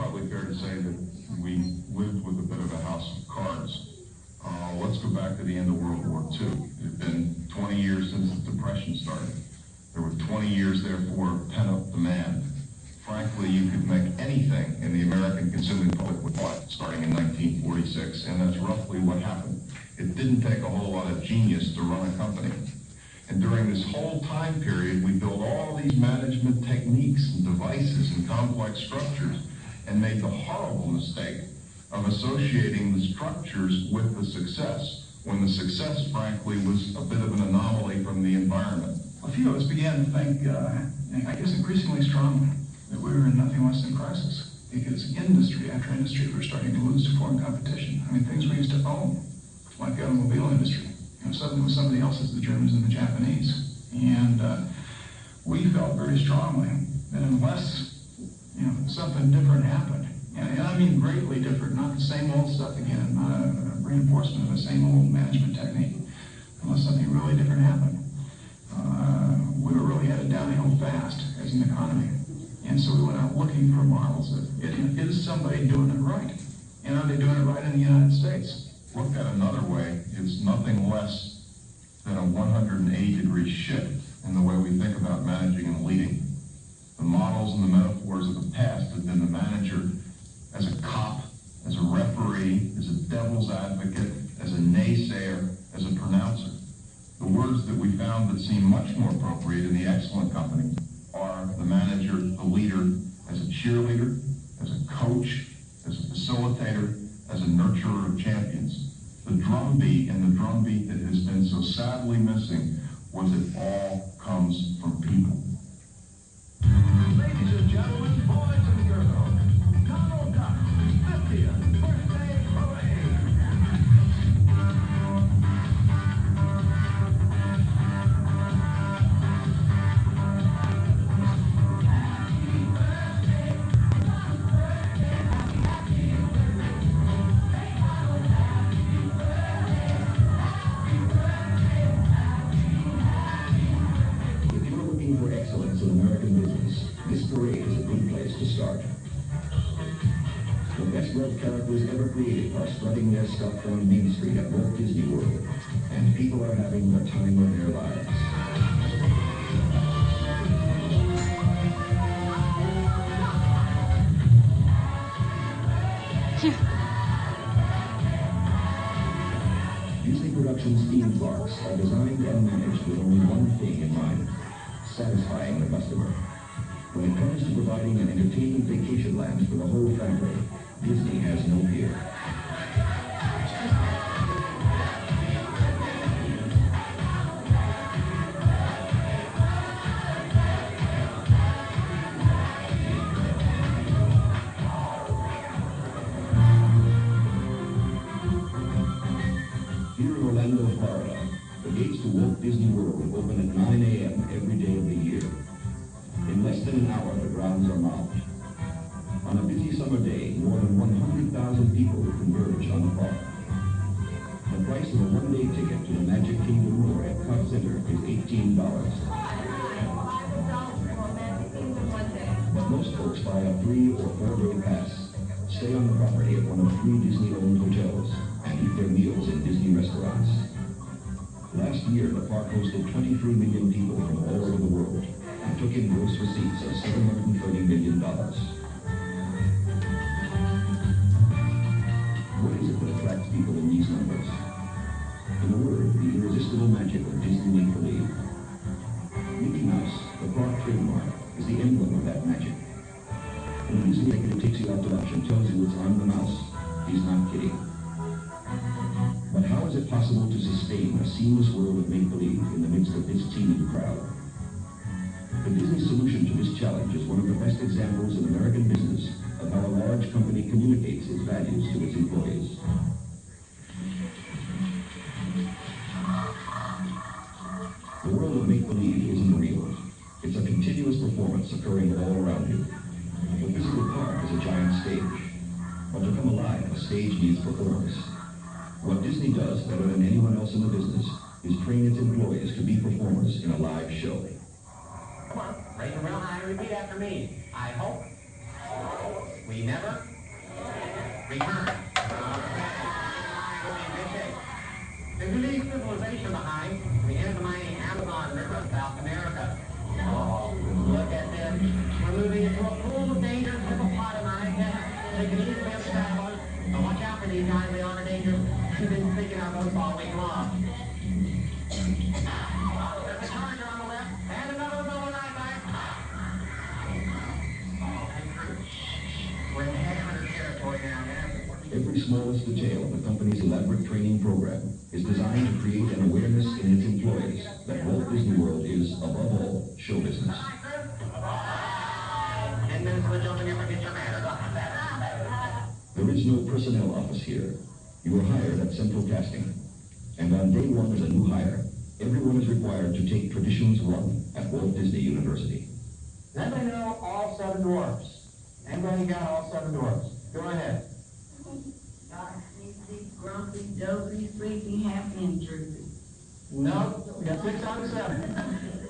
probably fair to say that we lived with a bit of a house of cards. Let's go back to the end of World War II. It had been 20 years since the Depression started. There were 20 years, therefore, of pent-up demand. Frankly, you could make anything in the American consuming public with what, starting in 1946, and that's roughly what happened. It didn't take a whole lot of genius to run a company. And during this whole time period, we built all these management techniques and devices and complex structures and made the horrible mistake of associating the structures with the success, when the success, frankly, was a bit of an anomaly from the environment. A few of us began to think, I guess increasingly strongly, that we were in nothing less than crisis, because industry after industry were starting to lose to foreign competition. I mean, things we used to own, like the automobile industry, suddenly was somebody else's, the Germans and the Japanese. And we felt very strongly that unless something different happened, and I mean greatly different, not the same old stuff again, not a reinforcement of the same old management technique, unless something really different happened, we were really headed downhill fast as an economy. And so we went out looking for models of, is somebody doing it right? And are they doing it right in the United States? Looked at another way, it's nothing less than a 180-degree shift in the way we think about managing and leading. The models and the metaphors of the past have been the manager as a cop, as a referee, as a devil's advocate, as a naysayer, as a pronouncer. The words that we found that seem much more appropriate in the excellent company are the manager, the leader, as a cheerleader, as a coach, as a facilitator, as a nurturer of champions. The drumbeat and the drumbeat that has been so sadly missing was it all comes from people. Ladies and gentlemen, boys and girls, Donald Duck's 50th birthday parade. For excellence in American business, this parade is a good place to start. The best-loved characters ever created are strutting their stuff on Main Street at Walt Disney World, and people are having the time of their lives. Disney Productions theme parks are designed and managed with only one thing in mind: satisfying the customer. When it comes to providing an entertaining vacation land for the whole family, Disney has no peer. Here in Orlando, Florida, the gates to Walt Disney World open at 9 a.m. every day of the year. In less than an hour, the grounds are mobbed. On a busy summer day, more than 100,000 people converge on the park. The price of a one-day ticket to the Magic Kingdom or Epcot Center is $18. But most folks buy a 3- or 4-day pass, stay on the property at one of 3 Disney-owned hotels, and eat their meals in Disney restaurants. Last year, the park hosted 23 million people from all over the world and took in gross receipts of $730 million. What is it that attracts people in these numbers? In a word, the irresistible magic of Disney make-believe. Mickey Mouse, the park trademark, is the emblem of that magic. When a Disney executive takes you out to lunch and tells you it's "I'm the mouse," he's not kidding. But how is it possible to sustain a seamless world of make-believe in the midst of this teeming crowd? The Disney solution to this challenge is one of the best examples in American business of how a large company communicates its values to its employees. The world of make-believe isn't real. It's a continuous performance occurring all around you. The physical park is a giant stage. But to come alive, a stage needs performers. What Disney does better than anyone else in the business is train its employees to be performers in a live show. Come on, raise them real high and repeat after me. I hope. We never return. We'll be in good shape. If we leave civilization behind, we enter the mighty Amazon River of South America. Oh, look at this. We're moving into a pool of dangerous hippopotami. Take it easy, Mr. Traveler. But watch out for these guys. They are dangerous. We've been sinking our boats all week long. There's a charger on the left, and another on the right, guys. We're in headhunter territory now, yeah. Every smallest detail of the company's elaborate training program is designed to create an awareness in its employees that Walt Disney World is, above all, show business. 10 minutes for the jump and you forget your manners. There is no personnel office here. You are hired at Central Casting. And on day one as a new hire, everyone is required to take Traditions 1 at Walt Disney University. Does anybody know all 7 dwarfs? Anybody got all 7 dwarfs? Go ahead. Dark, sleepy, grumpy, dozy, sleepy, happy, and droopy. No, we got 6 out of 7.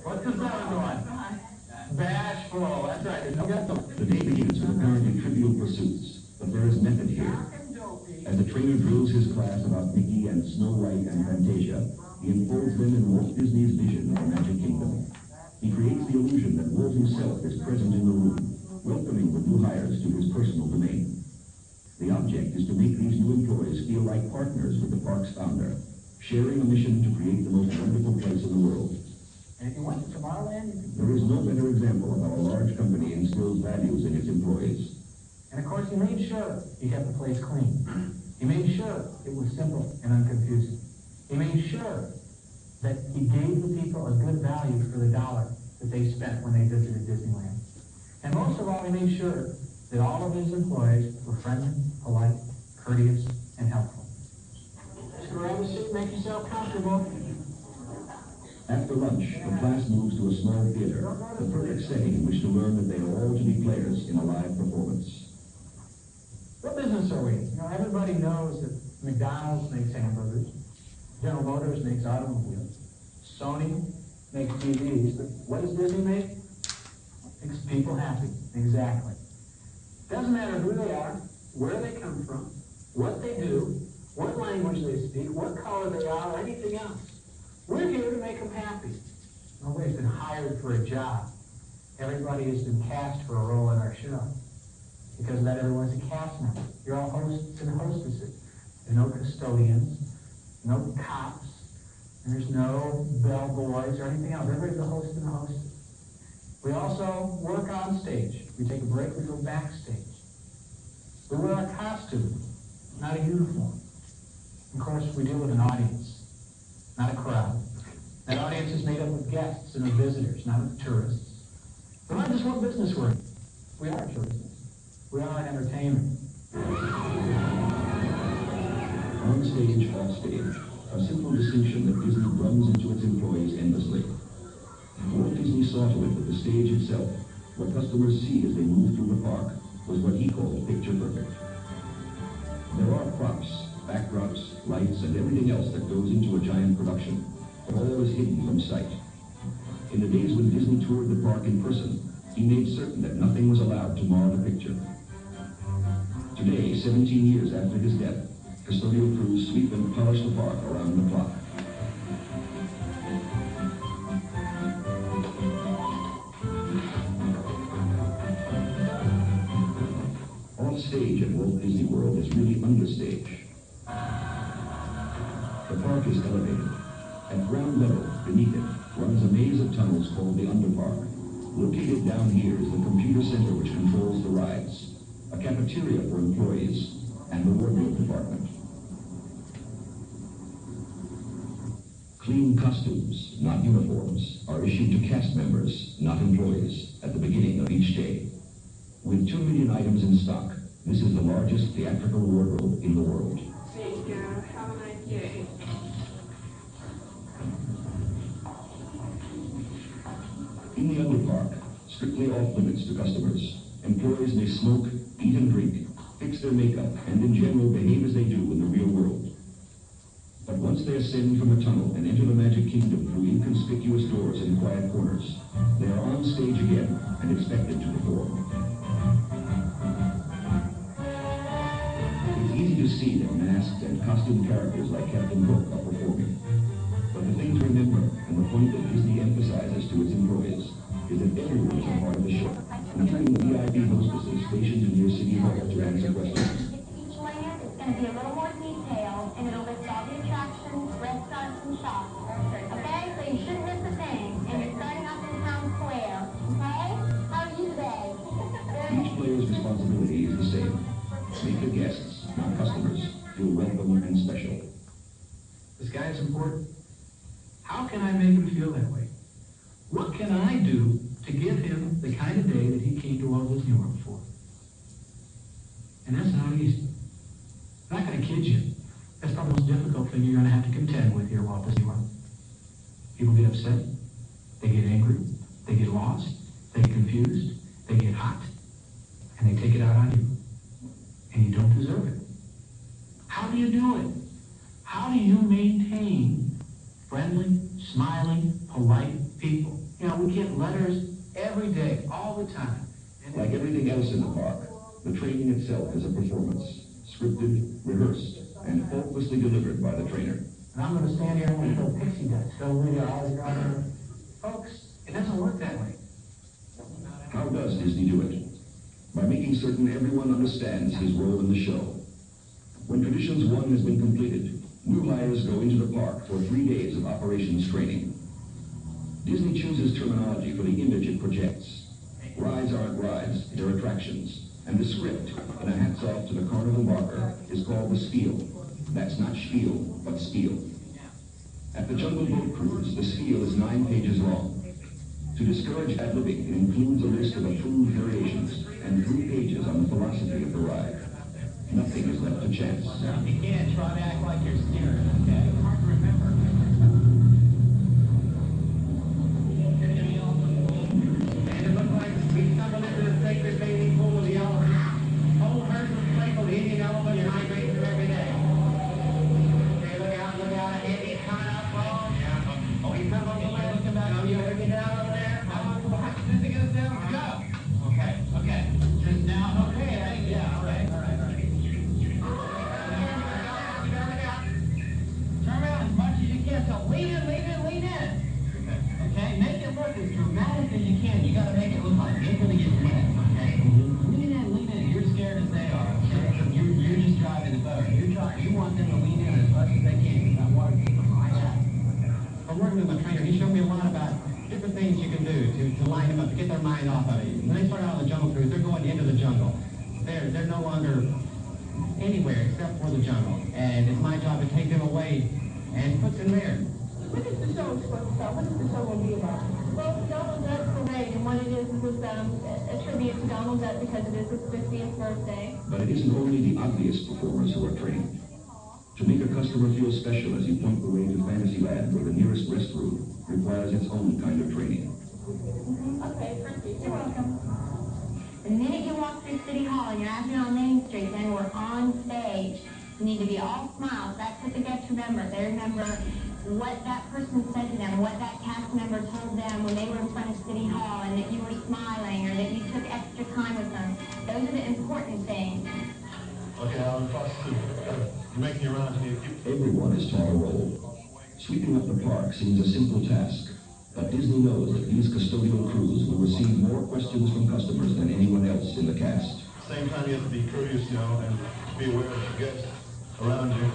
What's the 7th one? Bashful, that's right. You got them. The day begins with apparently trivial pursuits, but there is method here. As the trainer drills his class about Mickey and Snow White and Fantasia, he enfolds them in Walt Disney's vision of the Magic Kingdom. He creates the illusion that Walt himself is present in the room, welcoming the new hires to his personal domain. The object is to make these new employees feel like partners with the park's founder, sharing a mission to create the most wonderful place in the world. And if you went to Tomorrowland, There is no better example of how a large company instills values in its employees. and of course he made sure he kept the place clean. He made sure it was simple and unconfusing. He made sure that he gave the people a good value for the dollar that they spent when they visited Disneyland. And most of all, he made sure that all of his employees were friendly, polite, courteous, and helpful. Just grab a seat, make yourself comfortable. After lunch, the class moves to a small theater, the perfect setting in which to learn that they are all to be players in a live performance. What business are we in? You know, everybody knows that McDonald's makes hamburgers, General Motors makes automobiles, Sony makes TVs, but what does Disney make? Makes people happy. Exactly. Doesn't matter who they are, where they come from, what they do, what language they speak, what color they are, or anything else. We're here to make them happy. Nobody's been hired for a job. Everybody has been cast for a role in our show. Because of that, everyone's a cast member. You're all hosts and hostesses. There's no custodians, no cops, and there's no bellboys or anything else. Everybody's a host and a hostess. We also work on stage. We take a break, we go backstage. We wear a costume, not a uniform. Of course, we deal with an audience, not a crowd. That audience is made up of guests and of visitors, not of tourists. But not just what business we're in. We are tourists. We are entertainment. On stage, off stage, a simple distinction that Disney drums into its employees endlessly. Walt Disney saw to it that the stage itself, what customers see as they move through the park, was what he called picture perfect. There are props, backdrops, lights, and everything else that goes into a giant production, but all is hidden from sight. In the days when Disney toured the park in person, he made certain that nothing was allowed to mar the picture. Today, 17 years after his death, custodial crews sweep and polish the park around the clock. Off stage at Walt Disney World is really understage. The park is elevated. At ground level, beneath it, runs a maze of tunnels called the Underpark. Located down here is the computer center which controls the rides, a cafeteria for employees, and the wardrobe department. Clean costumes, not uniforms, are issued to cast members, not employees, at the beginning of each day. With 2 million items in stock, this is the largest theatrical wardrobe in the world. There you go. Have a nice day. In the Underpark, strictly off limits to customers, employees may smoke, eat and drink, fix their makeup, and in general behave as they do in the real world. But once they ascend from the tunnel and enter the Magic Kingdom through inconspicuous doors in quiet corners, they are on stage again and expected to perform. costume characters like Captain Hook are performing. But the thing to remember, and the point that Disney emphasizes to its employees, is that everyone is a part of the show, including the VIP hostesses stationed near City Hall to answer questions. Each land is going to be a little more detailed, and it'll list all the attractions, restaurants, and shops. Okay? So you shouldn't miss a thing, and you're starting off in Town Square. Okay? How are you today? Each player's responsibility is the same. Make the guests, not customers, feel welcome and special. This guy is important. How can I make him feel that way? What can I do to give him the kind of day that he came to Walt Disney World for? And that's not easy. I'm not going to kid you. That's probably the most difficult thing you're going to have to contend with here at Walt Disney World. People get upset. They get angry. They get lost. They get confused. They get hot. And they take it out on you. And you don't deserve it. How do you do it? How do you maintain friendly, smiling, polite people? You know, we get letters every day, all the time. And Like everything else in the park, the training itself is a performance, scripted, rehearsed, and faultlessly delivered by the trainer. And I'm going to stand here and I'm going to go pixie dust. Go with your eyes around. Folks, it doesn't work that way. How does Disney do it? By making certain everyone understands his role in the show. When Traditions 1 has been completed, new hires go into the park for 3 days of operations training. Disney chooses terminology for the image it projects. Rides aren't rides, they're attractions. And the script, in a hats off to the carnival barker, is called the spiel. That's not spiel, but spiel. At the Jungle Boat Cruise, the spiel is 9 pages long. To discourage ad-libbing, it includes a list of approved variations and 3 pages on the philosophy of the ride. Nothing is left to chance. You can't try to act like you're scared, okay? Hard to remember. And it looked like we stumbled into the sacred bathing pool of the elephant. Whole herds of playful Indian elephants migrate through every day. Okay, look out ahead. He's coming up, Paul. Oh, he's coming up the way. Looking back. Oh, you're looking down over there. Just to get us down. Go. Okay. Just now. Okay, yeah, all right. Turn around as much as you can. So lean in. Okay? Make it look as dramatic as you can. You gotta make it look like you're gonna get wet. Okay? Lean in. You're scared as they are. Okay? You're just driving the boat. You want them to lean in as much as they can. I want to keep them right out. I'm working with my trainer. He showed me a lot about different things you can do to line them up, to get their mind off of it. When they start out on the Jungle Cruise, they're going into the jungle. They're no longer anywhere except for the jungle. And it's my job to take them away and put them there. What is the show supposed to tell? What is the show going to be about? Well, the Donald Duck Parade, and what it is a tribute to Donald Duck because it is his 50th birthday. But it isn't only the obvious performers who are trained. To make a customer feel special as you point the way to Fantasyland or the nearest restroom requires its own kind of training. Okay, perfect. You're welcome. The minute you walk through City Hall and you're out here on Main Street, then we're on stage. You need to be all smiles. That's what the guests remember. They remember what that person said to them, what that cast member told them when they were in front of City Hall, and that you were smiling or that you took extra time with them. Those are the important things. Okay, Alan, you're making your rounds. Everyone is taught a role. Sweeping up the park seems a simple task, but Disney knows that these custodial crews will receive more questions from customers than anyone else in the cast. Same time, you have to be courteous, and be aware of the guests around you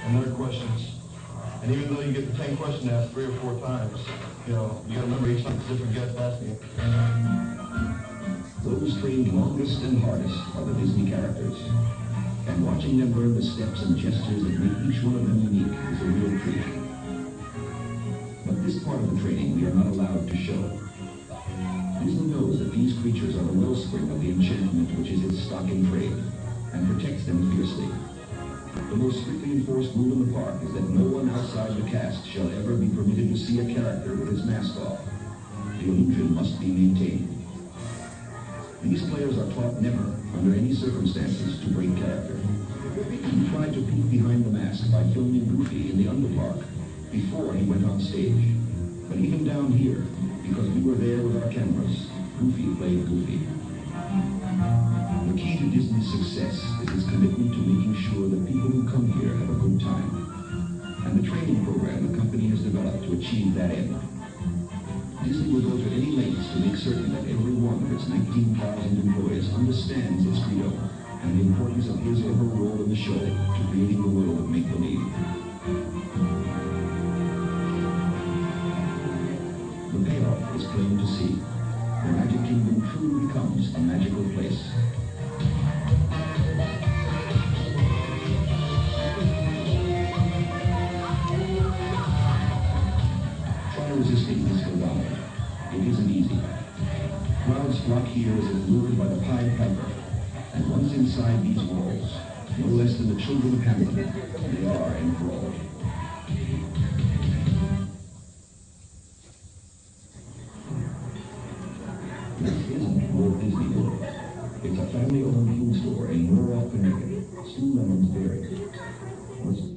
and their questions. And even though you get the same question asked 3 or 4 times, you got to remember each time it's a different guest asking it. Those trained longest and hardest are the Disney characters. And watching them learn the steps and gestures that make each one of them unique is a real treat. But this part of the training we are not allowed to show. Disney knows that these creatures are the wellspring of the enchantment which is its stock in trade, and protects them fiercely. The most strictly enforced rule in the park is that no one outside the cast shall ever be permitted to see a character with his mask off. The illusion must be maintained. These players are taught never, under any circumstances, to break character. We tried to peek behind the mask by filming Goofy in the Underpark before he went on stage. But even down here, because we were there with our cameras, Goofy played Goofy. The key to Disney's success is its commitment to making sure that people who come here have a good time, and the training program the company has developed to achieve that end. Disney will go to any lengths to make certain that every one of its 19,000 employees understands its credo and the importance of his or her role in the show to creating the world of make-believe. The payoff is plain to see. The Magic Kingdom truly becomes a magical place. Try resisting this phenomenon. It isn't easy. Crowds flock here as if lured by the Pied Piper. And once inside these walls, no less than the children of Hamilton, they are enthralled. This isn't Walt Disney World. It's a family-owned food store in rural Connecticut, Stu Lemon's Dairy. What's